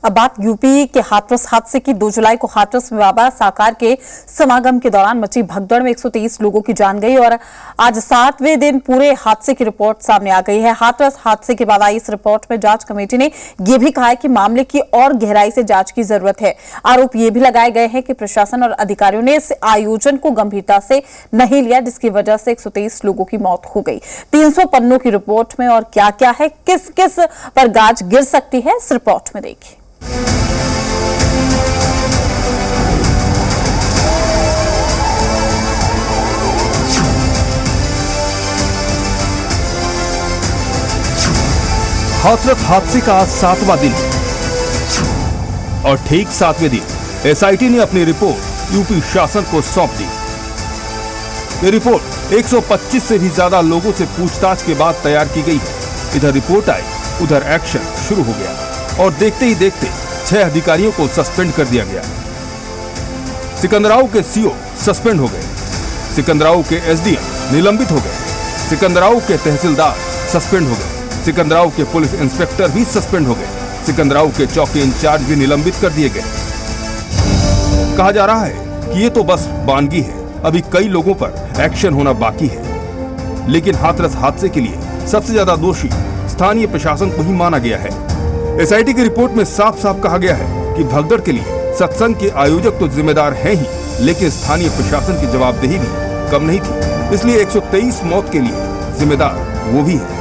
अब बात यूपी के हाथरस हादसे की। 2 जुलाई को हाथरस में बाबा साकार के समागम के दौरान मची भगदड़ में 123 लोगों की जान गई और आज 7वें दिन पूरे हादसे की रिपोर्ट सामने आ गई है। हाथरस हादसे के बाद आई इस रिपोर्ट में जांच कमेटी ने यह भी कहा है कि मामले की और गहराई से जांच की जरूरत है। आरोप ये भी लगाए गए हैं कि प्रशासन और अधिकारियों ने इस आयोजन को गंभीरता से नहीं लिया, जिसकी वजह से 123 लोगों की मौत हो गई। 300 पन्नों की रिपोर्ट में और क्या क्या है, किस किस पर गाज गिर सकती है, इस रिपोर्ट में देखिए। हाथरस हादसे का आज 7वां दिन और ठीक 7वें दिन एसआईटी ने अपनी रिपोर्ट यूपी शासन को सौंप दी। ये रिपोर्ट 125 से भी ज्यादा लोगों से पूछताछ के बाद तैयार की गई है। इधर रिपोर्ट आई, उधर एक्शन शुरू हो गया और देखते ही देखते 6 अधिकारियों को सस्पेंड कर दिया गया। सिकंदराव के सीओ सस्पेंड हो गए, सिकंदराव के एसडीएम निलंबित हो गए, सिकंदराव के तहसीलदार सस्पेंड हो गए, सिकंदराव के पुलिस इंस्पेक्टर भी सस्पेंड हो गए, सिकंदराव के चौकी इंचार्ज भी निलंबित कर दिए गए। कहा जा रहा है कि ये तो बस बानगी है, अभी कई लोगों पर एक्शन होना बाकी है। लेकिन हाथरस हादसे के लिए सबसे ज्यादा दोषी स्थानीय प्रशासन को ही माना गया है। एसआईटी की रिपोर्ट में साफ साफ कहा गया है कि भगदड़ के लिए सत्संग के आयोजक तो जिम्मेदार हैं ही, लेकिन स्थानीय प्रशासन की जवाबदेही भी कम नहीं थी। इसलिए 123 मौत के लिए जिम्मेदार वो भी है।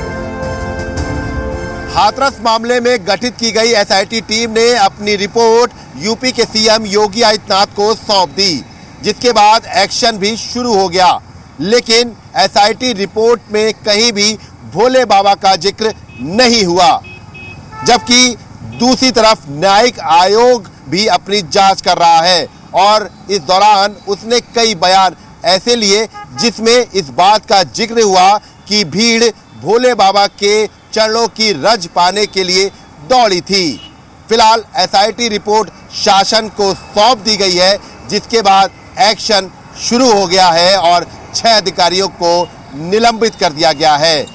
हाथरस मामले में गठित की गई एसआईटी टीम ने अपनी रिपोर्ट यूपी के सीएम योगी आदित्यनाथ को सौंप दी, जिसके बाद एक्शन भी शुरू हो गया। लेकिन एसआईटी रिपोर्ट में कहीं भी भोले बाबा का जिक्र नहीं हुआ, जबकि दूसरी तरफ न्यायिक आयोग भी अपनी जांच कर रहा है और इस दौरान उसने कई बयान ऐसे लिए जिसमें इस बात का जिक्र हुआ कि भीड़ भोले बाबा के चरणों की रज पाने के लिए दौड़ी थी। फिलहाल एसआईटी रिपोर्ट शासन को सौंप दी गई है, जिसके बाद एक्शन शुरू हो गया है और 6 अधिकारियों को निलंबित कर दिया गया है।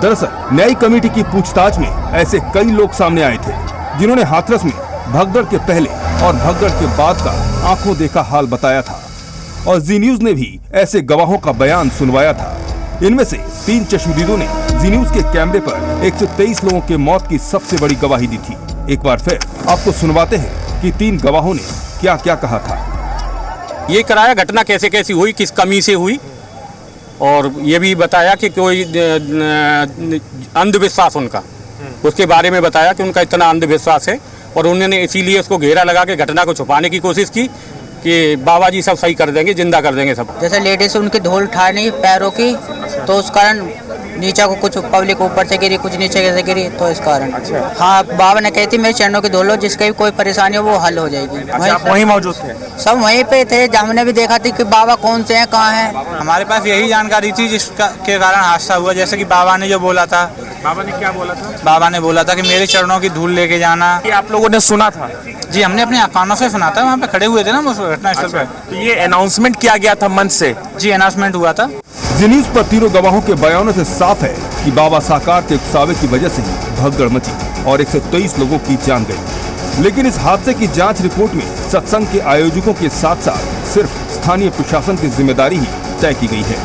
दरअसल न्यायिक कमेटी की पूछताछ में ऐसे कई लोग सामने आए थे जिन्होंने हाथरस में भगदड़ के पहले और भगदड़ के बाद का आंखों देखा हाल बताया था और जी न्यूज ने भी ऐसे गवाहों का बयान सुनवाया था। इनमें से 3 चश्मदीदों ने जी न्यूज के कैमरे पर 123 लोगों के मौत की सबसे बड़ी गवाही दी थी। एक बार फिर आपको सुनवाते हैं कि 3 गवाहों ने क्या क्या कहा था। ये कराया घटना कैसे कैसी हुई, किस कमी से हुई, और ये भी बताया कि कोई अंधविश्वास उनका, उसके बारे में बताया कि उनका इतना अंधविश्वास है और उन्होंने इसीलिए उसको घेरा लगा के घटना को छुपाने की कोशिश की कि बाबा जी सब सही कर देंगे, जिंदा कर देंगे सब। जैसे लेडीज उनकी धूल उठा नहीं पैरों की, तो उस कारण नीचे को कुछ पब्लिक ऊपर से गिरी, कुछ नीचे से गिरी, तो इस कारण। अच्छा। हाँ, बाबा ने कही थी मेरे चरणों की धूल लो, जिसकी भी कोई परेशानी हो वो हल हो जाएगी। अच्छा, वहीं मौजूद थे? सब वहीं पे थे। हमने भी देखा थी कि बाबा कौन से हैं, कहाँ हैं। हमारे पास यही जानकारी थी जिसका के कारण हादसा हुआ। जैसे कि बाबा ने जो बोला था। बाबा ने क्या बोला था? बाबा ने बोला था कि मेरे चरणों की धूल लेके जाना। ये आप लोगों ने सुना था? जी, हमने अपने कानों से सुना था, वहाँ पे खड़े हुए थे ना घटना स्थल पे। तो ये अनाउंसमेंट किया गया था मंच से? जी, अनाउंसमेंट हुआ था। जी न्यूज पर तीनों गवाहों के बयानों से साफ है कि बाबा साकार के उकसावे की वजह से ही भगदड़ मची और 123 लोगों की जान गई। लेकिन इस हादसे की जांच रिपोर्ट में सत्संग के आयोजकों के साथ साथ सिर्फ स्थानीय प्रशासन की जिम्मेदारी ही तय की गई है।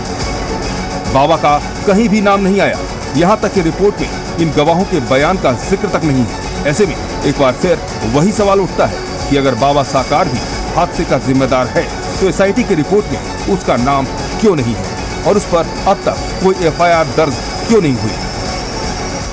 बाबा का कहीं भी नाम नहीं आया, यहाँ तक कि रिपोर्ट में इन गवाहों के बयान का जिक्र तक नहीं है। ऐसे में एक बार फिर वही सवाल उठता है कि अगर बाबा साकार भी हादसे का जिम्मेदार है तो एसआईटी की रिपोर्ट में उसका नाम क्यों नहीं है और उस पर अब तक कोई एफआईआर दर्ज क्यों नहीं हुई।